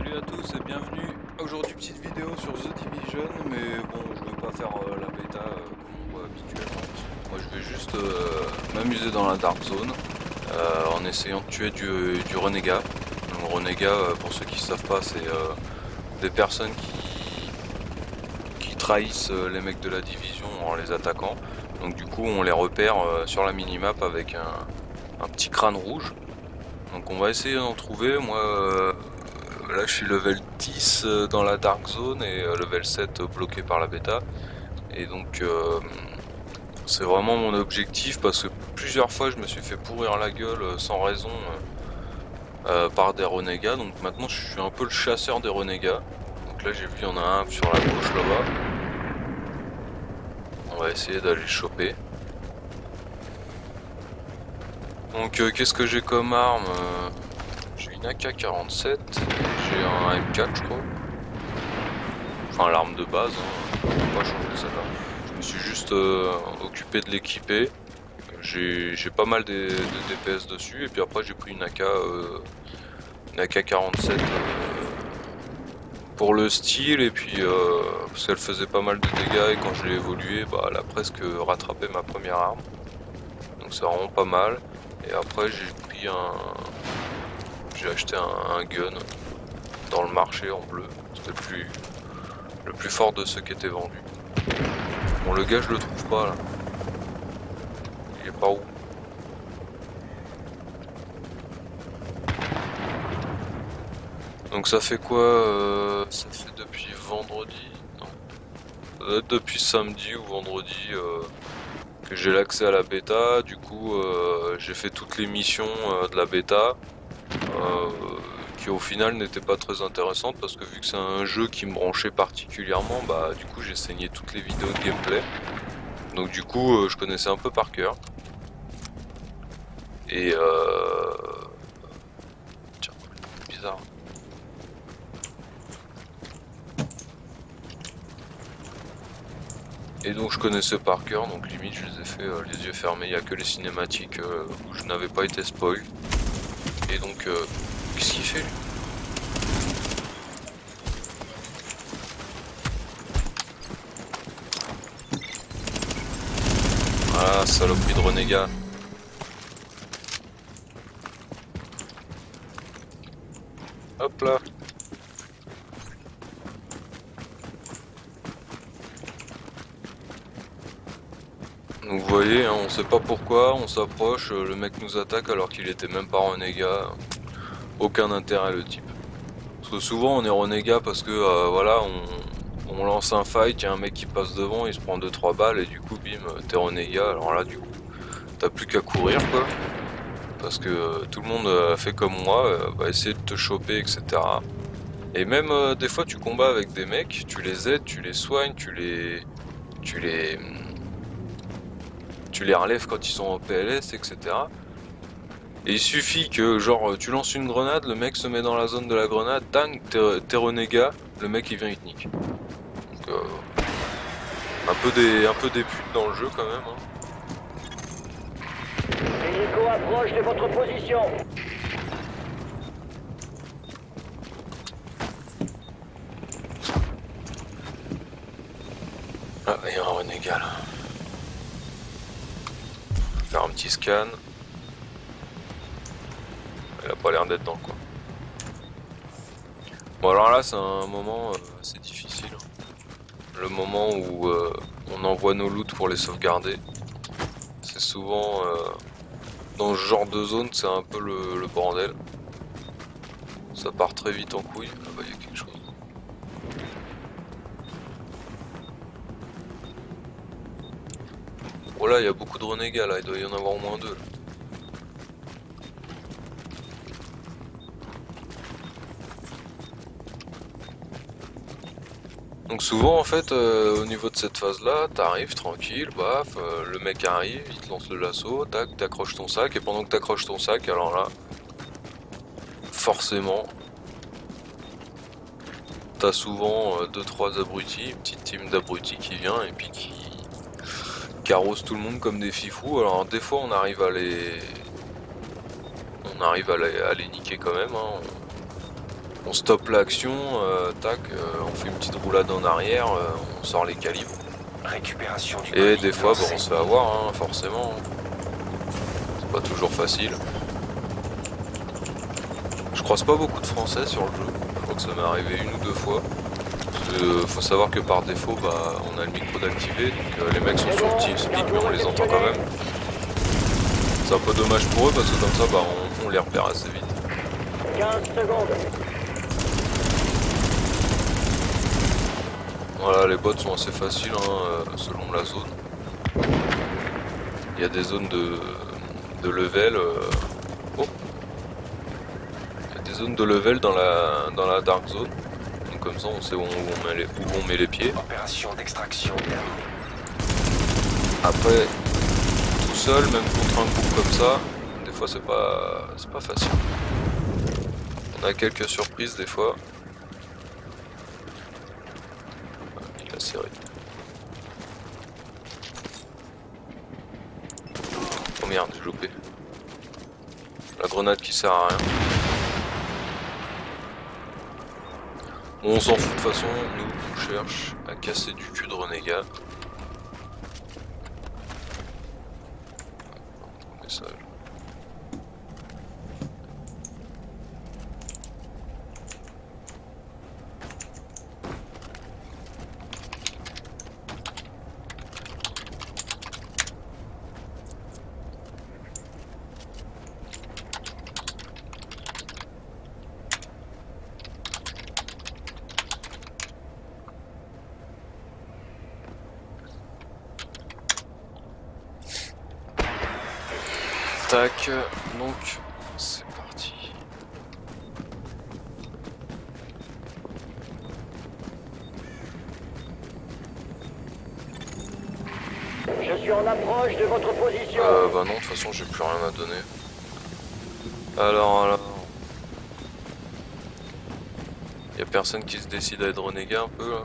Salut à tous et bienvenue. Aujourd'hui petite vidéo sur The Division, mais bon je veux pas faire la bêta comme on voit habituellement. Moi je vais juste m'amuser dans la Dark Zone en essayant de tuer du renégat. Donc renégat pour ceux qui savent pas c'est des personnes qui trahissent les mecs de la division en les attaquant. Donc du coup on les repère sur la minimap avec un petit crâne rouge. Donc on va essayer d'en trouver. Moi là je suis level 10 dans la Dark Zone et level 7 bloqué par la bêta. Et donc c'est vraiment mon objectif parce que plusieurs fois je me suis fait pourrir la gueule sans raison par des renégats. Donc maintenant je suis un peu le chasseur des renégats. Donc là j'ai vu il y en a un sur la gauche là-bas. On va essayer d'aller le choper. Donc qu'est-ce que j'ai comme arme J'ai une AK-47, j'ai un M4 je crois. Enfin l'arme de base, hein. Je vais pas changer celle-là. Je me suis juste occupé de l'équiper. J'ai pas mal de DPS dessus et puis après j'ai pris une AK-47 pour le style et puis parce qu'elle faisait pas mal de dégâts et quand je l'ai évolué bah, elle a presque rattrapé ma première arme. Donc c'est vraiment pas mal. Et après j'ai acheté un gun dans le marché en bleu. C'était le plus fort de ceux qui étaient vendus. Bon le gars je le trouve pas là. Il est pas où? Donc ça fait quoi ça fait depuis vendredi? Non. Ça doit être depuis samedi ou vendredi que j'ai l'accès à la bêta. Du coup j'ai fait toutes les missions de la bêta. Qui au final n'était pas très intéressante parce que vu que c'est un jeu qui me branchait particulièrement, bah du coup j'ai saigné toutes les vidéos de gameplay. Donc du coup je connaissais un peu par cœur. Et tiens, bizarre. Et donc je connaissais par cœur, donc limite je les ai fait les yeux fermés, il n'y a que les cinématiques où je n'avais pas été spoil. Et donc qu'est-ce qu'il fait lui? Ah, saloperie de renégat. Hop là. Donc vous voyez, hein, on sait pas pourquoi, on s'approche, le mec nous attaque alors qu'il était même pas renégat. Aucun intérêt le type. Parce que souvent on est renégat parce que voilà, on lance un fight, il y a un mec qui passe devant, il se prend 2-3 balles et du coup bim, t'es renégat. Alors là du coup, t'as plus qu'à courir quoi. Parce que tout le monde a fait comme moi, va essayer de te choper, etc. Et même des fois tu combats avec des mecs, tu les aides, tu les soignes, tu les relèves quand ils sont en PLS, etc. Et il suffit que genre tu lances une grenade, le mec se met dans la zone de la grenade, tang, t'es renégat, le mec il vient il te nique. Donc un peu des putes dans le jeu quand même. Hein. L'hélico approche de votre position. Ah, il y a un renégat là. Faire un petit scan. Il a pas l'air d'être dans le coin. Bon alors là c'est un moment assez difficile. Le moment où on envoie nos loots pour les sauvegarder. C'est souvent dans ce genre de zone c'est un peu le bordel. Ça part très vite en couille. Là-bas il y a quelque chose. Oh là il y a beaucoup de renégats là, il doit y en avoir au moins deux. Là. Donc souvent en fait au niveau de cette phase là, t'arrives tranquille, baf, le mec arrive, il te lance le lasso, tac, t'accroches ton sac et pendant que t'accroches ton sac, alors là, forcément, t'as souvent 2-3 abrutis, une petite team d'abrutis qui vient et puis qui arrose tout le monde comme des fifous. Alors des fois on arrive à les niquer quand même. Hein. On stoppe l'action, tac, on fait une petite roulade en arrière, on sort les calibres. Récupération du Et colis des fois, dans on se fait avoir, hein, forcément. C'est pas toujours facile. Je croise pas beaucoup de Français sur le jeu. Je crois que ça m'est arrivé une ou deux fois. Faut savoir que par défaut, bah, on a le micro d'activer, donc les mecs sont sur TeamSpeak, mais on les entend quand même. C'est un peu dommage pour eux parce que comme ça, bah, on les repère assez vite. 15 secondes. Voilà, les bots sont assez faciles hein, selon la zone. Il y a des zones de level. Oh. Il y a des zones de level dans la dark zone. Donc comme ça, on sait où on met les pieds. Opération d'extraction terminée. Après, tout seul, même contre un groupe comme ça, des fois c'est pas facile. On a quelques surprises des fois. Il a serré. Oh merde, j'ai loupé. La grenade qui sert à rien. Bon, on s'en fout de toute façon, nous on cherche à casser du cul de renégat. Message. Tac, donc c'est parti. Je suis en approche de votre position. Bah non, de toute façon j'ai plus rien à donner. Alors. Y a personne qui se décide à être renégat un peu là.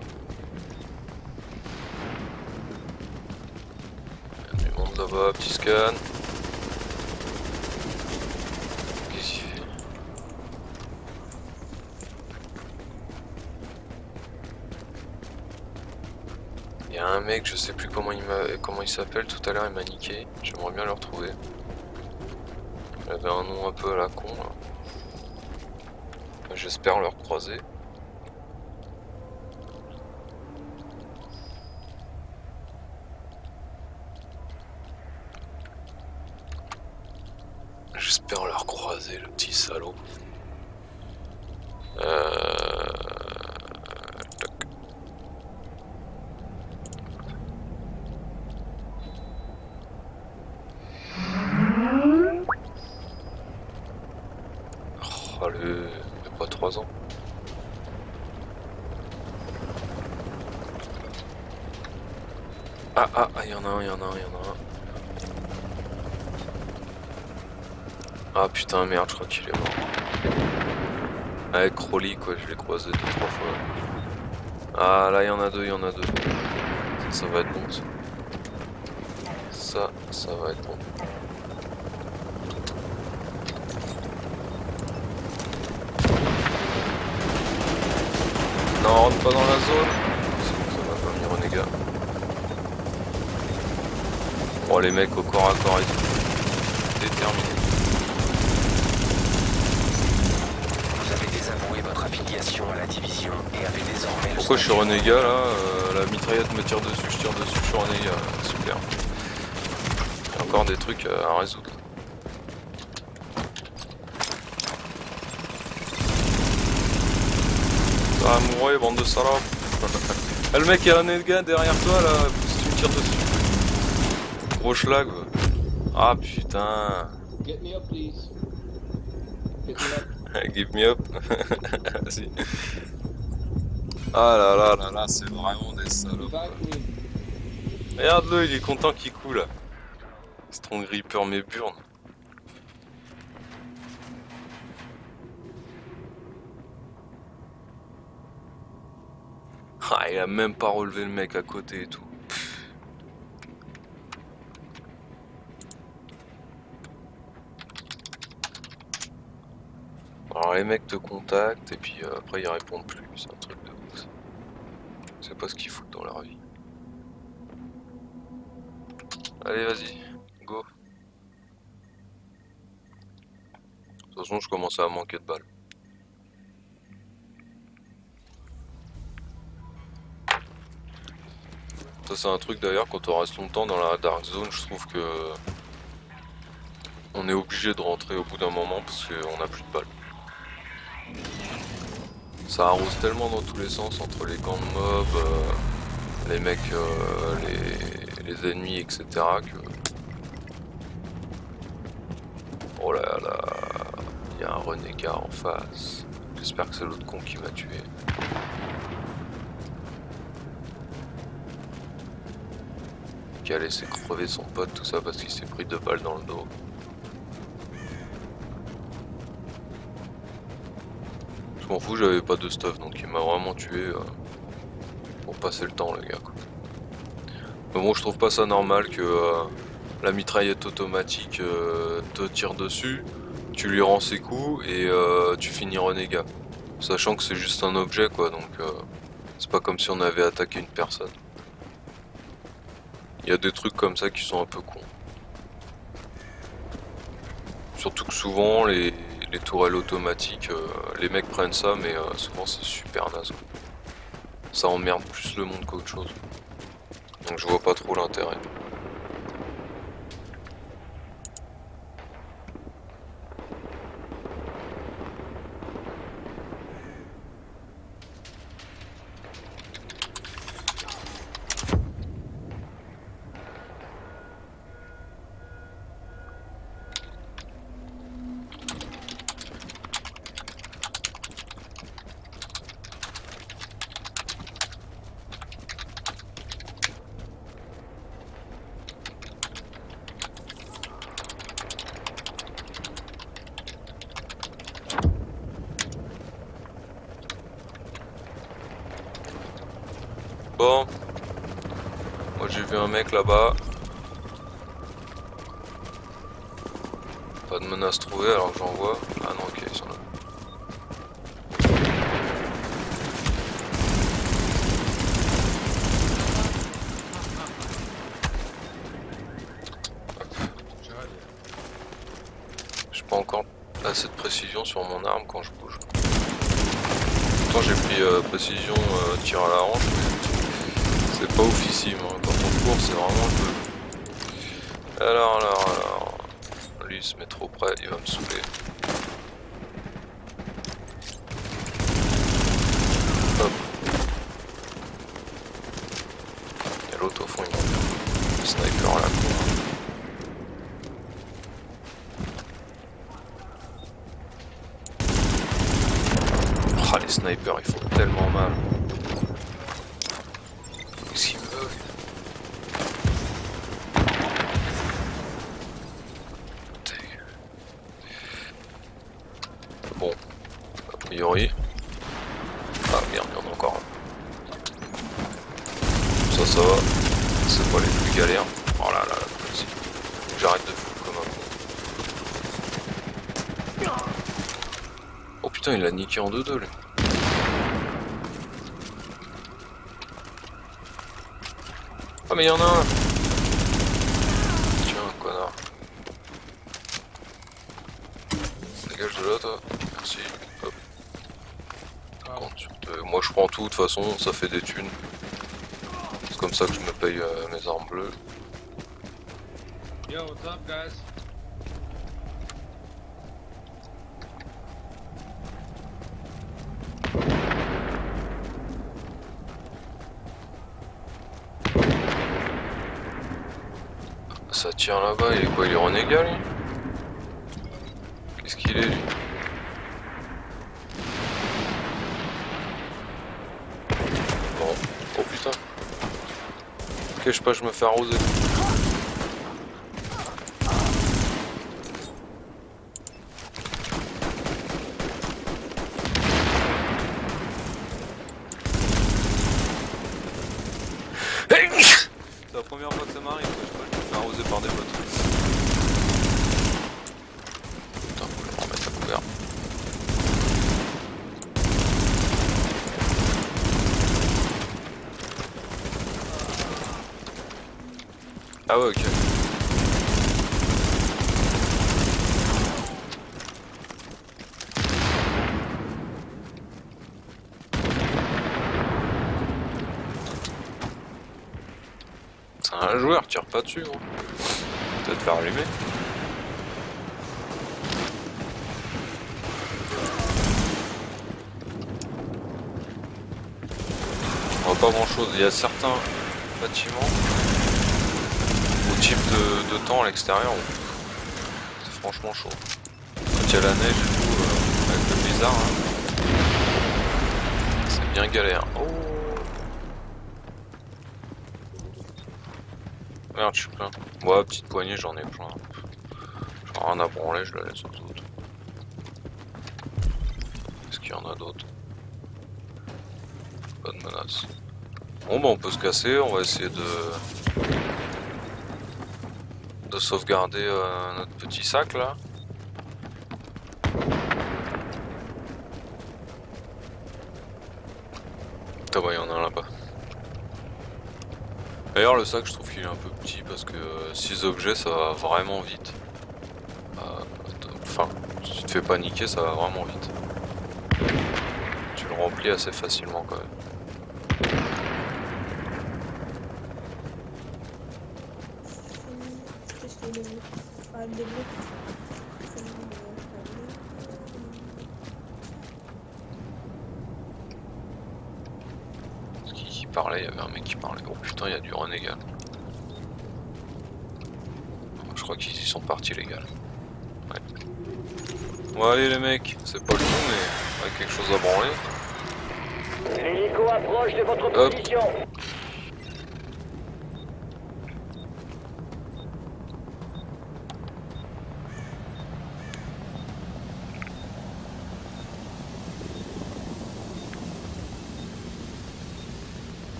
Y a du monde là-bas, petit scan. Qu'est-ce qu'il fait? Y a un mec, je sais plus comment il s'appelle, tout à l'heure il m'a niqué. J'aimerais bien le retrouver. Il avait un nom un peu à la con là. J'espère le recroiser. J'espère le recroiser, le petit salaud. Tac. Oh, il y a pas 3 ans. Ah, il y en a un. Ah putain, merde, je crois qu'il est mort. Avec Crowley, quoi, je l'ai croisé 2-3 fois. Ah, là, il y en a deux. Ça va être bon, ça. Ça va être bon. Non, rentre pas dans la zone. C'est bon, ça va pas venir renégat. Oh, les mecs au corps à corps et tout. Déterminés. Vous avez désavoué votre affiliation à la division et avez désormais le Pourquoi je suis renégat là? La mitraillette me tire dessus, je tire dessus, je suis renégat. Super. Il y a encore des trucs à résoudre. Ah, mourir, bande de salopes. Ah, le mec est renégat derrière toi là, si tu me tires dessus. Gros schlag. Ah putain. Get me up, please. Get me up. Give me up. Vas-y. Ah là, c'est vraiment des salopes. Back me. Regarde-le, il est content qu'il coule. Strong Reaper mes burnes. Ah, il a même pas relevé le mec à côté et tout. Alors Alors les mecs te contactent et puis après ils répondent plus, c'est un truc de ouf. C'est pas ce qu'ils foutent dans leur vie. Allez vas-y, go. De toute façon je commençais à manquer de balles. Ça c'est un truc d'ailleurs, quand on reste longtemps dans la Dark Zone, je trouve que on est obligé de rentrer au bout d'un moment parce qu'on n'a plus de balles. Ça arrose tellement dans tous les sens entre les camps de mobs, les mecs, les ennemis, etc. que... Oh là là, il y a un renégat en face. J'espère que c'est l'autre con qui m'a tué. Qui a laissé crever son pote, tout ça parce qu'il s'est pris 2 balles dans le dos. Je m'en fous, j'avais pas de stuff, donc il m'a vraiment tué pour passer le temps, le gars, quoi. Mais bon, je trouve pas ça normal que la mitraillette automatique te tire dessus, tu lui rends ses coups et tu finis renégat. Sachant que c'est juste un objet, quoi, donc c'est pas comme si on avait attaqué une personne. Il y a des trucs comme ça qui sont un peu cons. Surtout que souvent les tourelles automatiques, les mecs prennent ça, mais souvent c'est super naze. Ça emmerde plus le monde qu'autre chose. Donc je vois pas trop l'intérêt. Bon, moi j'ai vu un mec là-bas. Pas de menace trouvée alors que j'en vois. Ah non, ok, ils sont là. J'ai pas encore assez de précision sur mon arme quand je bouge. Pourtant j'ai pris précision tir à la hanche, mais c'est pas oufissime, hein. Quand on court c'est vraiment le peu. Alors, lui il se met trop près, il va me saouler. Hop. Et l'autre au fond il m'en vient. Le sniper à la con. Ah, les snipers ils font tellement mal. Qu'est-ce qu'ils veulent? Bon, a priori. Ah merde, il y en a encore un. Ça va. C'est pas les plus galères. Oh là là, vas-y. J'arrête de foutre comme un con. Oh putain, il l'a niqué en 2-2 lui. Ah mais il y en a un. Tiens, connard. Dégage de là toi. Merci. Hop. Moi je prends tout, de toute façon ça fait des thunes. C'est comme ça que je me paye mes armes bleues. Yo, what's up, guys? Ça tient là-bas, il est quoi? Il est renégat lui? Qu'est-ce qu'il est lui? Bon, oh putain. Ok, je sais pas, je me fais arroser. C'est la première fois que ça m'arrive, je sais pas, je me fais arroser par des potes. Putain, faut le remettre à couvert. Ah ouais, ok. C'est un joueur, tire pas dessus, gros. Peut-être faire allumer. On voit pas grand chose. Il y a certains bâtiments au type de temps à l'extérieur où c'est franchement chaud. Quand il y a la neige et tout, avec le blizzard, hein, c'est bien galère. Oh merde, je suis plein. Ouais, petite poignée, j'en ai plein. J'en ai rien à branler, je la laisse aux autres. Est-ce qu'il y en a d'autres? Pas de menace. Bon bah on peut se casser, on va essayer de sauvegarder notre petit sac là. Ah bah il y en a un là-bas. D'ailleurs le sac je trouve qu'il est un peu petit parce que 6 objets ça va vraiment vite. Enfin, si tu te fais paniquer ça va vraiment vite. Tu le remplis assez facilement quand même. Qui parlait, il y avait un mec qui parlait. Oh putain, il y a du renégal. Je crois qu'ils y sont partis les gars. Ouais. Bon allez les mecs, c'est pas le tout mais on a quelque chose à branler. L'hélico approche de votre Hop. position.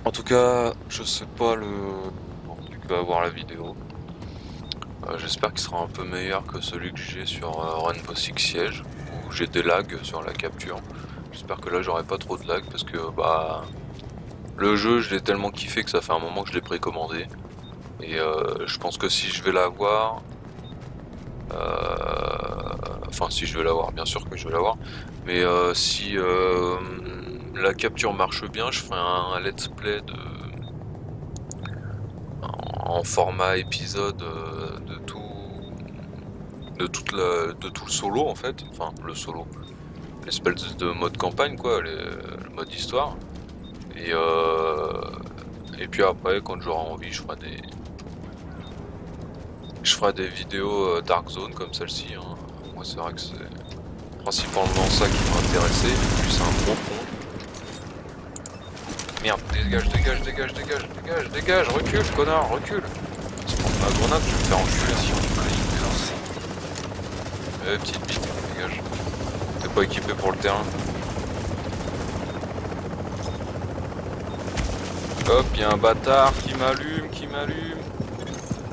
En tout cas, je sais pas le rendu que va avoir la vidéo. J'espère qu'il sera un peu meilleur que celui que j'ai sur Rainbow Six Siege, où j'ai des lags sur la capture. J'espère que là j'aurai pas trop de lag parce que bah le jeu je l'ai tellement kiffé que ça fait un moment que je l'ai précommandé. Et je pense que si je vais l'avoir, enfin si je vais l'avoir, bien sûr que je vais l'avoir, mais si la capture marche bien, je ferai un let's play en format épisode de tout le solo en fait, enfin le solo, l'espèce de mode campagne quoi, le mode histoire. Et puis après quand j'aurai envie je ferai des vidéos Dark Zone comme celle-ci, hein. Moi c'est vrai que c'est principalement ça qui m'a intéressé, et puis c'est un gros con. Merde, dégage, recule, connard, recule. Tu prends ma grenade, je vais me faire enculer. Petite bite, dégage. T'es pas équipé pour le terrain. Hop, y'a un bâtard qui m'allume.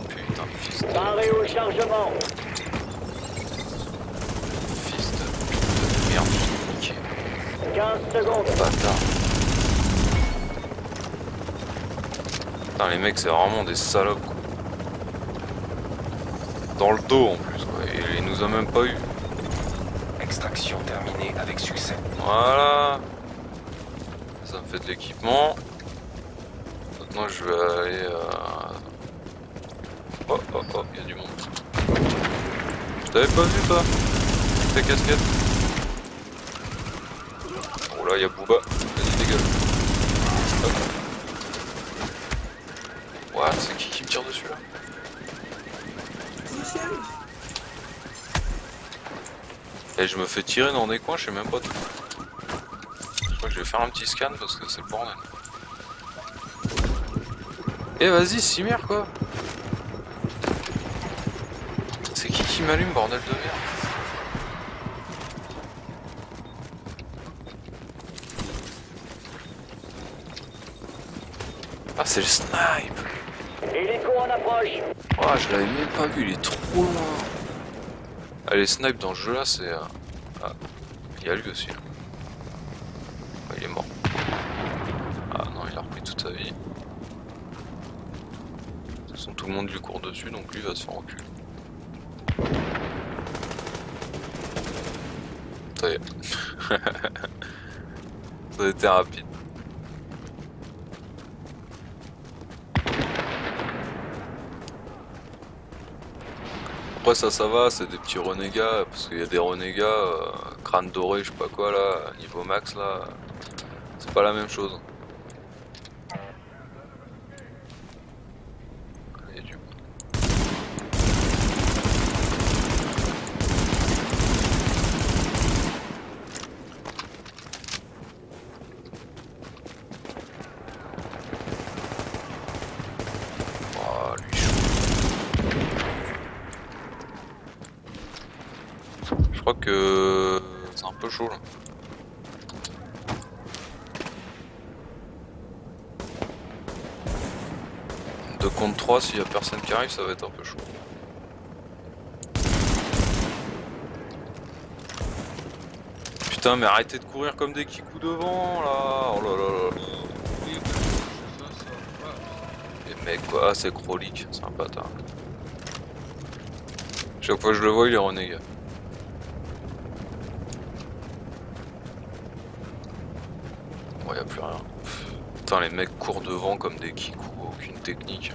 Putain, fils de... Paré au chargement. Fils de merde, je suis niqué. 15 secondes. Bâtard. Putain, les mecs, c'est vraiment des salopes, quoi. Dans le dos, en plus, quoi. Et il nous a même pas eu. Extraction terminée avec succès. Voilà. Ça me fait de l'équipement. Maintenant, je vais aller... Oh, il y a du monde. Je t'avais pas vu, toi. Ta casquette. Oh là, il y a Booba. Vas-y, dégage. Hop. What, c'est qui me tire dessus là? Et je me fais tirer dans des coins, je sais même pas tout. Je crois que je vais faire un petit scan parce que c'est le bordel. Eh vas-y, Simir quoi. C'est qui m'allume, bordel de merde? Ah c'est le snipe. Hélico en approche. Oh, je l'avais même pas vu, il est trop loin. Ah, les snipes dans ce jeu là c'est... Ah, il y a lui aussi. de sa vie. De toute façon, tout le monde lui court dessus, donc lui va se faire enculer. Ça y est. Ça a été rapide. Après ça va, c'est des petits renégats, parce qu'il y a des renégats, crâne doré, je sais pas quoi là, niveau max là, c'est pas la même chose. Et du coup. Oh, lui chaud. Je crois que c'est un peu chaud là. De contre 3, s'il y a personne qui arrive, ça va être un peu chaud. Putain, mais arrêtez de courir comme des kikous devant là. Oh là là là. Oui, bah, c'est ça, ça. Ouais. Et mec quoi, ah, c'est Krolik, c'est un bâtard. Chaque fois que je le vois, il est renégat. Bon, y a plus rien. Putain, les mecs courent devant comme des kikous, aucune technique.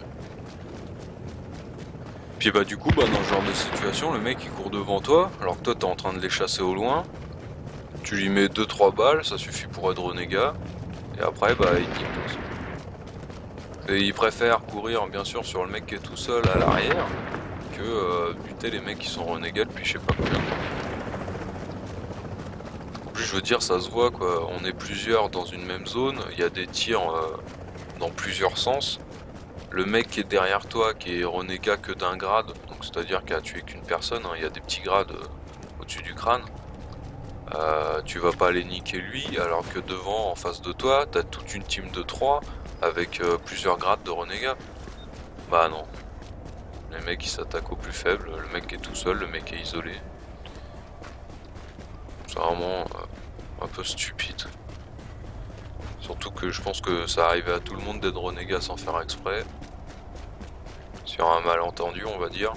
Puis bah du coup, bah dans ce genre de situation, le mec il court devant toi, alors que toi t'es en train de les chasser au loin. Tu lui mets 2-3 balles, ça suffit pour être renégat. Et après, bah il nique. Et il préfère courir bien sûr sur le mec qui est tout seul à l'arrière que buter les mecs qui sont renégats depuis je sais pas combien de temps. En plus je veux dire, ça se voit quoi, on est plusieurs dans une même zone, il y a des tirs dans plusieurs sens. Le mec qui est derrière toi, qui est renégat que d'un grade, donc c'est-à-dire qu'il a tué qu'une personne, hein, il y a des petits grades au-dessus du crâne. Tu vas pas aller niquer lui, alors que devant, en face de toi, t'as toute une team de 3 avec plusieurs grades de renégats. Bah non. Les mecs ils s'attaquent au plus faible, le mec qui est tout seul, le mec qui est isolé. C'est vraiment un peu stupide. Surtout que je pense que ça arrivait à tout le monde d'être renégat sans faire exprès. Sur un malentendu, on va dire.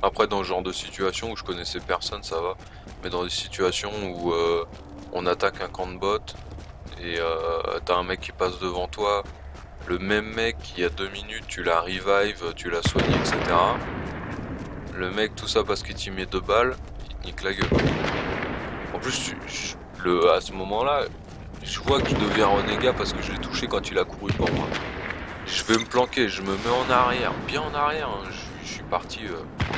Après, dans ce genre de situation où je connaissais personne, ça va. Mais dans des situations où on attaque un camp de bots et t'as un mec qui passe devant toi, le même mec, il y a 2 minutes, tu l'as revive, tu l'as soigné, etc. Le mec, tout ça parce qu'il t'y met 2 balles, il te nique la gueule. En plus, à ce moment-là, je vois qu'il devient renégat parce que je l'ai touché quand il a couru pour moi. Je vais me planquer, je me mets en arrière, bien en arrière, hein. Je suis parti,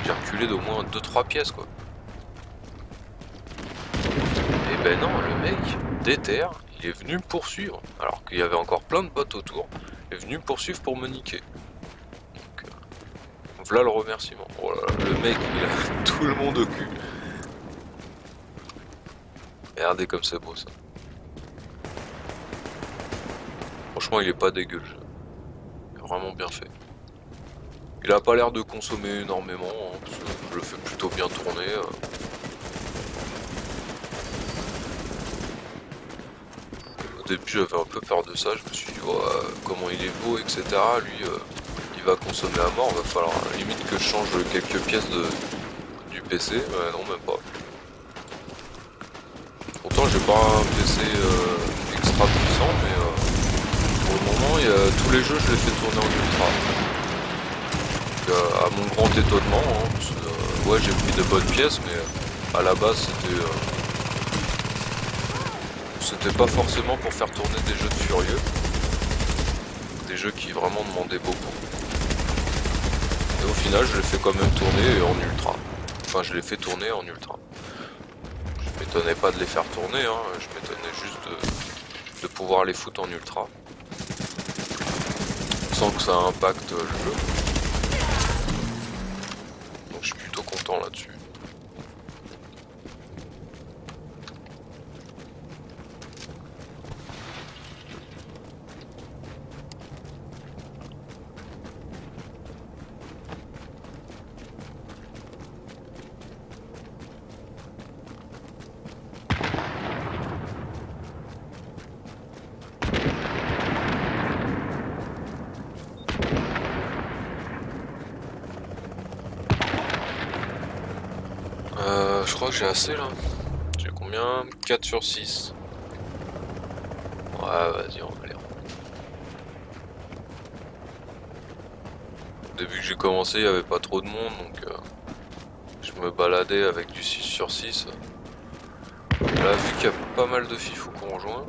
j'ai reculé d'au moins 2-3 pièces quoi. Et ben non, le mec, déterre, il est venu me poursuivre, alors qu'il y avait encore plein de potes autour, il est venu me poursuivre pour me niquer. Donc, voilà le remerciement. Oh là là, le mec, il a tout le monde au cul. Regardez comme c'est beau ça. Franchement, il est pas dégueu le jeu. Il est vraiment bien fait. Il a pas l'air de consommer énormément, hein, parce que je le fais plutôt bien tourner. Au début, j'avais un peu peur de ça. Je me suis dit, oh, comment il est beau, etc. Lui, il va consommer à mort. Va falloir limite que je change quelques pièces du PC. Non, même pas. Pourtant, j'ai pas un PC extra puissant, mais pour le moment, tous les jeux, je les fais tourner en ultra. À mon grand étonnement, hein, parce que, ouais, j'ai pris de bonnes pièces, mais à la base, c'était pas forcément pour faire tourner des jeux de furieux, des jeux qui vraiment demandaient beaucoup. Et au final, je les fais quand même tourner en ultra. Enfin, je les fais tourner en ultra. Je m'étonnais pas de les faire tourner, hein, je m'étonnais juste de pouvoir les foutre en ultra, sans que ça impacte le jeu. Donc je suis plutôt content là-dessus. crois que j'ai assez là. J'ai combien? 4 sur 6. Ouais, vas-y, on va aller. Au début que j'ai commencé, il n'y avait pas trop de monde, donc je me baladais avec du 6 sur 6. Là, vu qu'il y a pas mal de fifous qu'on rejoint,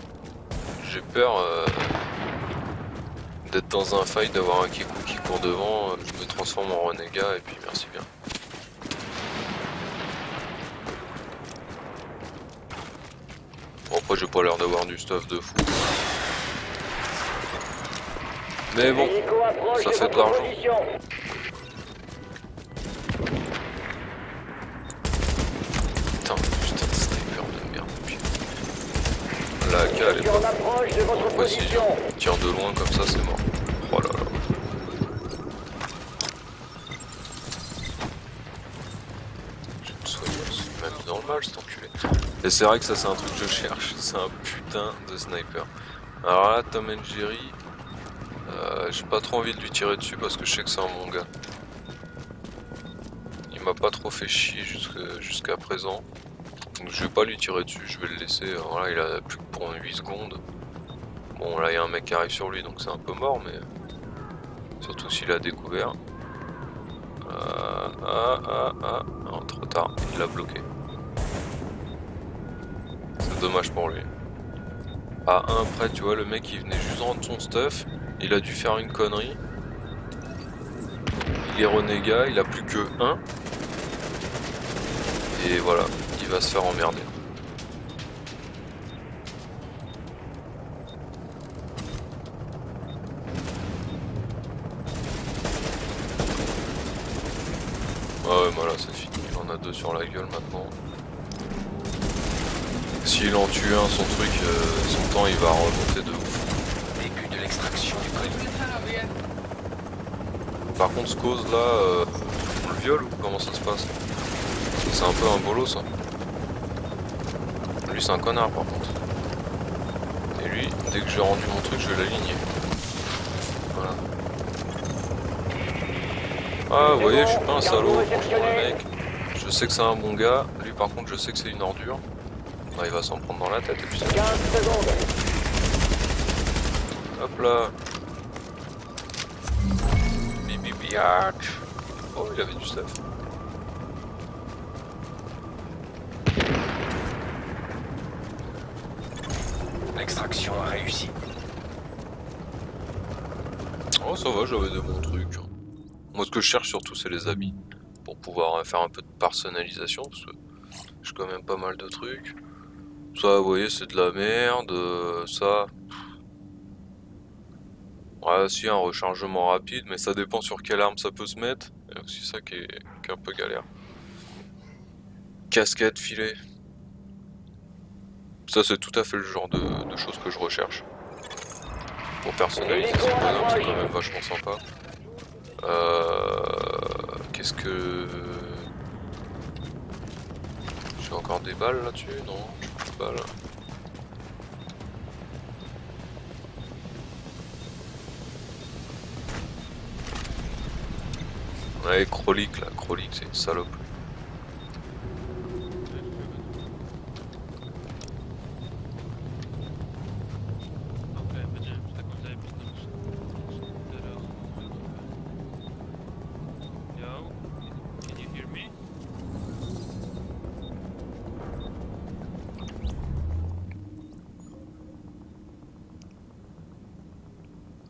j'ai peur d'être dans un fight, d'avoir un Kikou qui court devant, je me transforme en renégat et puis merci bien. Bon, après j'ai pas l'air d'avoir du stuff de fou. Mais bon, ça fait de l'argent. Putain de sniper de merde. La AK elle est pas précision. Tire de loin comme ça c'est mort. Oh là là. Je me soigne même dans le mal cet enculé. Et c'est vrai que ça c'est un truc que je cherche, c'est un putain de sniper. Alors là Tom and Jerry, j'ai pas trop envie de lui tirer dessus parce que je sais que c'est un bon gars. Il m'a pas trop fait chier jusqu'à présent. Donc je vais pas lui tirer dessus, je vais le laisser. Voilà, il a plus que pour 8 secondes. Bon là il y a un mec qui arrive sur lui donc c'est un peu mort mais surtout s'il a découvert. Non, trop tard, il l'a bloqué. C'est dommage pour lui. À un près tu vois le mec il venait juste rendre son stuff, il a dû faire une connerie. Il est renégat, il a plus que 1. Et voilà, il va se faire emmerder. Ah ouais, voilà, c'est fini. Il en a 2 sur la gueule maintenant. S'il en tue un, son truc, son temps, il va remonter de ouf. Début de l'extraction du code. Par contre, ce cause là, on le viole ou comment ça se passe? C'est un peu un bolo ça. Lui c'est un connard par contre. Et lui, dès que j'ai rendu mon truc, je vais l'aligner. Voilà. Ah vous voyez, je suis pas un salaud, franchement le mec. Je sais que c'est un bon gars, lui par contre je sais que c'est une ordure. Bah, il va s'en prendre dans la tête et puis c'est... 15 secondes. Hop là. Bibibiac. Oh il avait du stuff. L'extraction a réussi. Oh ça va, j'avais de bons trucs. Moi ce que je cherche surtout c'est les habits. Pour pouvoir faire un peu de personnalisation parce que j'ai quand même pas mal de trucs. Ça vous voyez c'est de la merde, ça... Ouais si un rechargement rapide mais ça dépend sur quelle arme ça peut se mettre. C'est aussi ça qui est un peu galère. Casquette, filet. Ça c'est tout à fait le genre de choses que je recherche. Pour personnaliser ce bonhomme c'est quand même vachement sympa. Qu'est-ce que... J'ai encore des balles là-dessus? Non, j'ai plus de balles. Ouais, Krolik là, Krolik c'est une salope.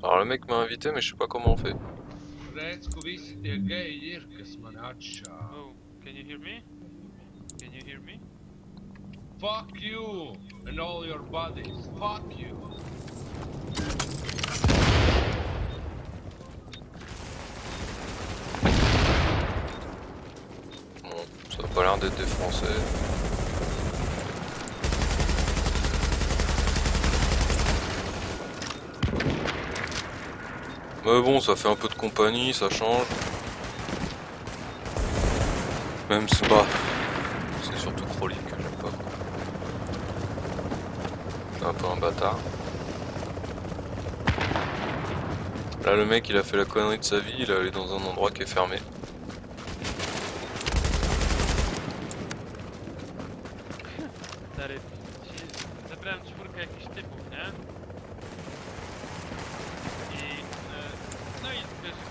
Alors le mec m'a invité mais je sais pas comment on fait. Oh, can you hear me? Can you hear me? Fuck you and all your buddies. Fuck you. Bon, ça a pas l'air d'être des Français. Mais bon, ça fait un peu de compagnie, ça change. Même c'est pas... C'est surtout Krolik que j'aime pas. C'est un peu un bâtard. Là le mec il a fait la connerie de sa vie, il est allé dans un endroit qui est fermé.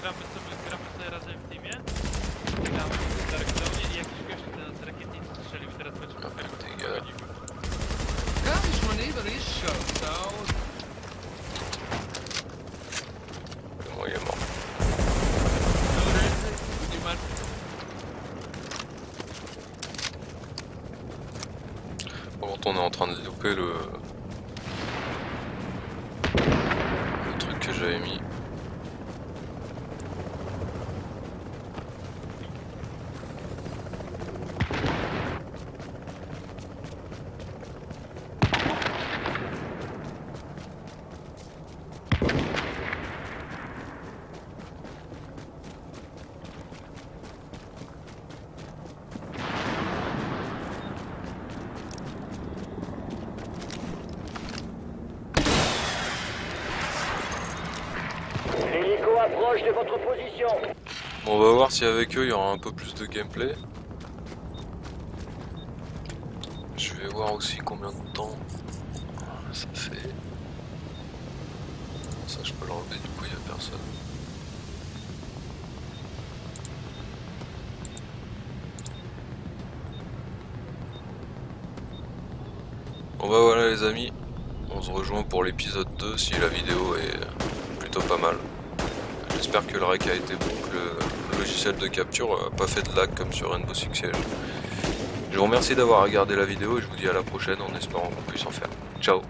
gramy sobie razem w teamie. Gramy w Dark Zone i jakiś gość z rakietnicy strzelił, teraz będziemy Ty, Guys, my neighbor is shut down. moje mort. Would you mind? Par contre, on est en train de louper le truc que j'avais mis. L'hélico approche de votre position. Bon, on va voir si avec eux il y aura un peu plus de gameplay. Je vais voir aussi combien de temps ça fait. Ça je peux l'enlever, du coup il n'y a personne. Bon bah voilà les amis, on se rejoint pour l'épisode 2 si la vidéo est plutôt pas mal. J'espère que le rec a été bon, que le logiciel de capture n'a pas fait de lag comme sur Rainbow Six Siege. Je vous remercie d'avoir regardé la vidéo et je vous dis à la prochaine en espérant qu'on puisse en faire. Ciao.